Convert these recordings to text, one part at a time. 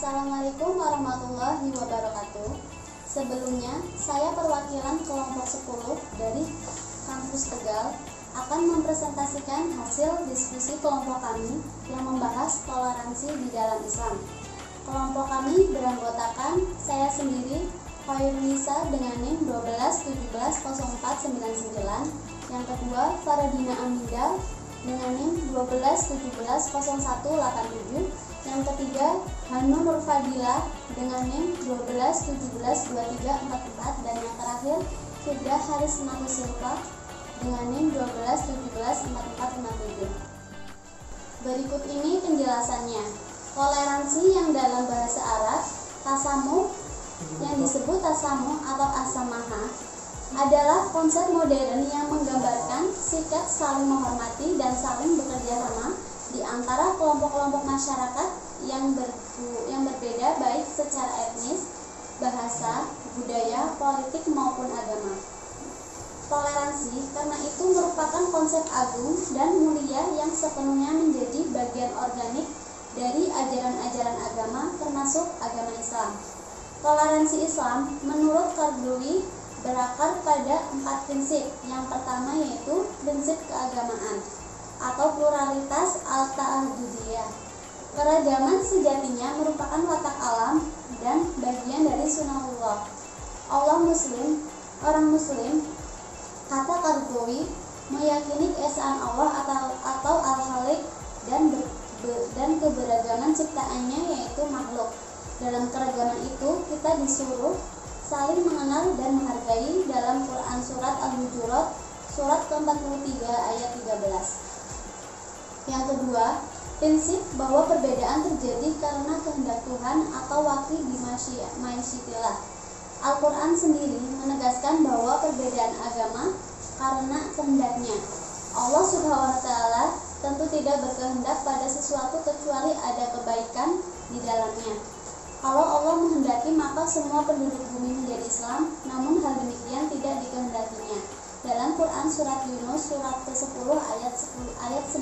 Assalamualaikum warahmatullahi wabarakatuh. Sebelumnya, saya perwakilan kelompok 10 dari kampus Tegal akan mempresentasikan hasil diskusi kelompok kami yang membahas toleransi di dalam Islam. Kelompok kami beranggotakan saya sendiri, Khairunisa dengan NIM 12170499, yang kedua Faradina Aminda dengan NIM 12170187, yang ketiga Hanun Nurfadila dengan NIM 12172344, dan yang terakhir Firdah Haris Silva dengan NIM 12174457. Berikut ini penjelasannya. Toleransi yang dalam bahasa Arab tasamuh, yang disebut tasamuh atau asamaha, adalah konsep modern yang menggambarkan sikap saling menghormati dan saling bekerja sama di antara kelompok-kelompok masyarakat yang berbeda baik secara etnis, bahasa, budaya, politik maupun agama. Toleransi karena itu merupakan konsep agung dan mulia yang sepenuhnya menjadi bagian organik dari ajaran-ajaran agama termasuk agama Islam. Toleransi Islam menurut Qardawi berakar pada 4 prinsip. Yang pertama yaitu prinsip keagamaan atau pluralitas al-ta'adudiyah. Keragaman sejatinya merupakan watak alam dan bagian dari sunahullah. Orang muslim, kata Qardawi, meyakini keesaan Allah atau al-Khaliq dan keberagaman ciptaannya yaitu makhluk. Dalam keragaman itu kita disuruh saling mengenal dan menghargai dalam Quran surat Al-Hujurat surat ke-43 ayat 13. Yang kedua, prinsip bahwa perbedaan terjadi karena kehendak Tuhan atau waktu di masyiatillah. Al-Quran sendiri menegaskan bahwa perbedaan agama karena kehendaknya. Allah SWT tentu tidak berkehendak pada sesuatu kecuali ada kebaikan di dalamnya. Kalau Allah menghendaki maka semua penduduk bumi menjadi Islam, namun hal demikian tidak dikehendakinya. Dalam Quran surat Yunus surat ke-10 ayat 99.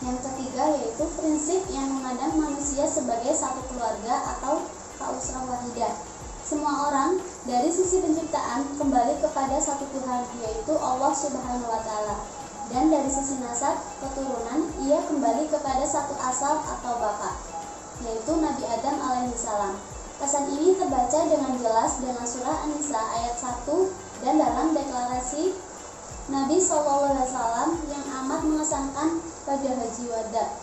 Yang ketiga yaitu prinsip yang memandang manusia sebagai satu keluarga atau kausrah wahidah. Semua orang dari sisi penciptaan kembali kepada satu Tuhan, yaitu Allah Subhanahu wa taala. Dan dari sisi nasab keturunan ia kembali kepada satu asal atau bapa, yaitu Nabi Adam alaihissalam. Pesan ini terbaca dengan jelas dalam surah An-Nisa ayat 1 dan dalam deklarasi Nabi SAW yang amat mengesankan pada Haji Wada.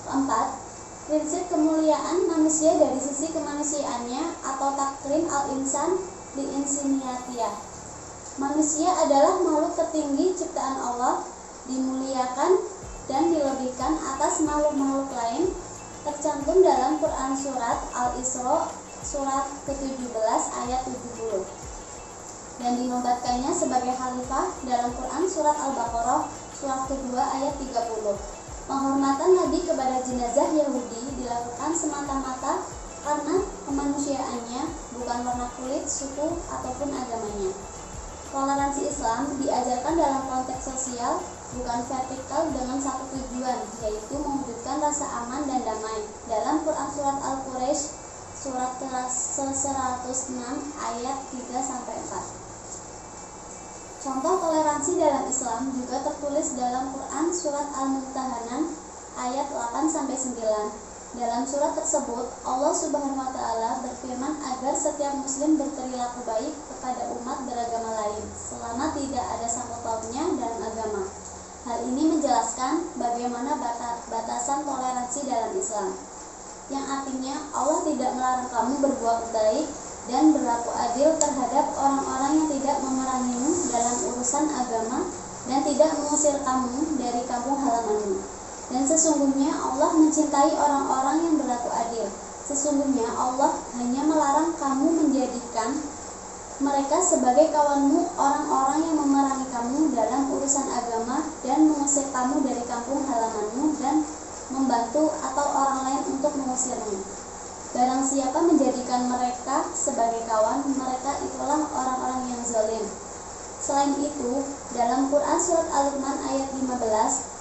Keempat, prinsip kemuliaan manusia dari sisi kemanusiaannya atau takrim al-insan di insiniyatiyah. Manusia adalah makhluk tertinggi ciptaan Allah, dimuliakan dan dilebihkan atas makhluk-makhluk lain, tercantum dalam Quran surat Al-Isra surat ke-17 ayat 70, dan dinobatkannya sebagai khalifah dalam Quran surat Al-Baqarah surat kedua ayat 30. Penghormatan Nabi kepada jenazah Yahudi dilakukan semata-mata karena kemanusiaannya, bukan warna kulit, suku, ataupun agamanya. Toleransi Islam diajarkan dalam konteks sosial, bukan vertikal, dengan satu tujuan, yaitu mewujudkan rasa aman dan damai. Dalam Quran surat Al-Quraisy surat ke-106 ayat 3-4. Contoh toleransi dalam Islam juga tertulis dalam Quran surat Al-Mumtahanan ayat 8-9. Dalam surat tersebut Allah Subhanahu wa taala berfirman agar setiap muslim berperilaku baik kepada umat beragama lain selama tidak ada sangkut pautnya dalam agama. Hal ini menjelaskan bagaimana batasan toleransi dalam Islam, yang artinya Allah tidak melarang kamu berbuat baik dan berlaku adil terhadap orang-orang yang tidak memerangimu dalam urusan agama dan tidak mengusir kamu dari kampung halamanmu. Dan sesungguhnya Allah mencintai orang-orang yang berlaku adil. Sesungguhnya Allah hanya melarang kamu menjadikan mereka sebagai kawanmu, orang-orang yang memerangi kamu dalam urusan agama dan mengusir kamu dari kampung halamanmu dan membantu atau orang lain untuk mengusirmu. Barang siapa menjadikan mereka sebagai kawan, mereka itulah orang-orang yang zalim. Selain itu, dalam Quran surat Al-Luqman ayat 15,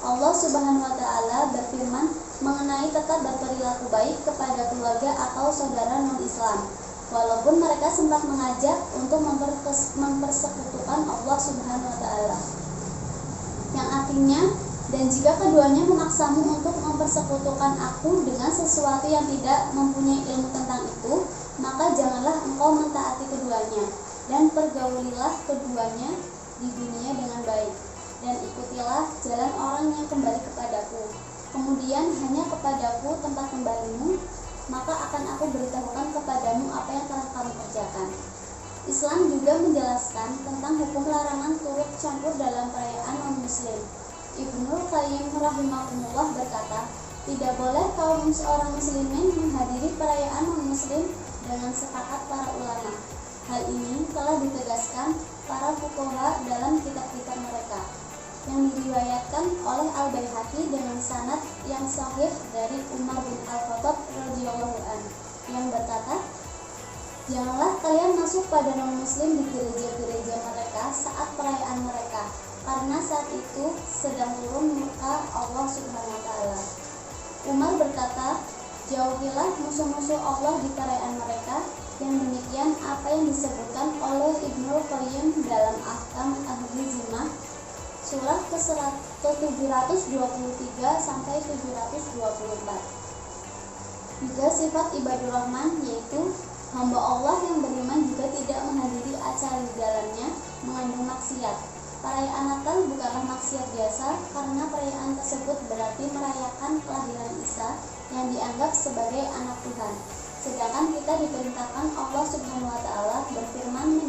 Allah Subhanahu wa taala berfirman mengenai tetap berperilaku baik kepada keluarga atau saudara non-Islam, walaupun mereka sempat mengajak untuk mempersekutukan Allah Subhanahu wa taala. Yang artinya, dan jika keduanya memaksamu untuk mempersekutukan aku dengan sesuatu yang tidak mempunyai ilmu tentang itu, maka janganlah engkau mentaati keduanya, dan pergaulilah keduanya di dunia dengan baik, dan ikutilah jalan orang yang kembali kepadaku. Kemudian hanya kepadaku tempat kembalimu, maka akan aku beritahukan kepadamu apa yang telah kamu kerjakan. Islam juga menjelaskan tentang hukum larangan turut campur dalam perayaan non-muslim. Ibnul Qayyim rahimahullah berkata, tidak boleh kaum seorang muslimin menghadiri perayaan non-muslim dengan sepakat para ulama. Hal ini telah ditegaskan para fuqaha dalam kitab-kitab mereka, yang diriwayatkan oleh Al-Baihaqi dengan sanad yang sahih dari Umar bin Al-Khattab radhiyallahu anhu yang berkata, janganlah kalian masuk pada non-muslim di gereja-gereja mereka saat perayaan mereka, karena saat itu sedang turun murka Allah Subhanahu wa taala. Umar berkata, jauhilah musuh-musuh Allah di perayaan mereka. Yang demikian apa yang disebutkan oleh Ibnul Qayyim dalam Ahkam Ahli Zimmah surah ke-723 sampai 724. Juga sifat ibadur rahman, yaitu hamba Allah yang beriman juga tidak menghadiri acara di dalamnya mengandung maksiat. Perayaan Natal bukanlah maksiat biasa, karena perayaan tersebut berarti merayakan kelahiran Isa yang dianggap sebagai anak Tuhan. Sedangkan kita diperintahkan Allah Subhanahu wa taala berfirman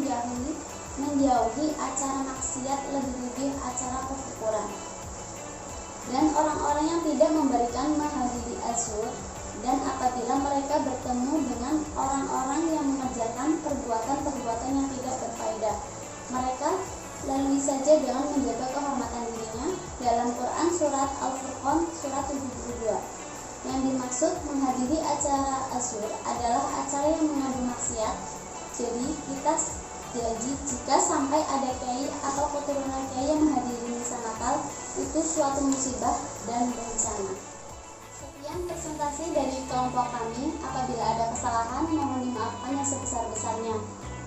menjauhi acara maksiat, lebih-lebih acara pertukuran. Dan orang-orang yang tidak memberikan menghadiri Asyur, dan apabila mereka bertemu dengan orang-orang yang mengerjakan perbuatan-perbuatan yang tidak berfaedah, mereka lalui saja dengan menjaga kehormatan dirinya. Dalam Quran surat Al-Furqan surat 72. Yang dimaksud menghadiri acara Asyur adalah acara yang mengandung maksiat. Jadi jika sampai ada kiai atau keturunan kiai yang menghadiri misa Natal, itu suatu musibah dan bencana. Sekian presentasi dari kelompok kami. Apabila ada kesalahan, mohon dimaafkan yang sebesar-besarnya.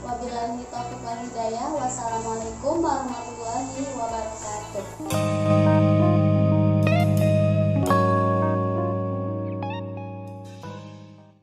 Wabillahi taufiq wal hidayah. Wassalamualaikum warahmatullahi wabarakatuh.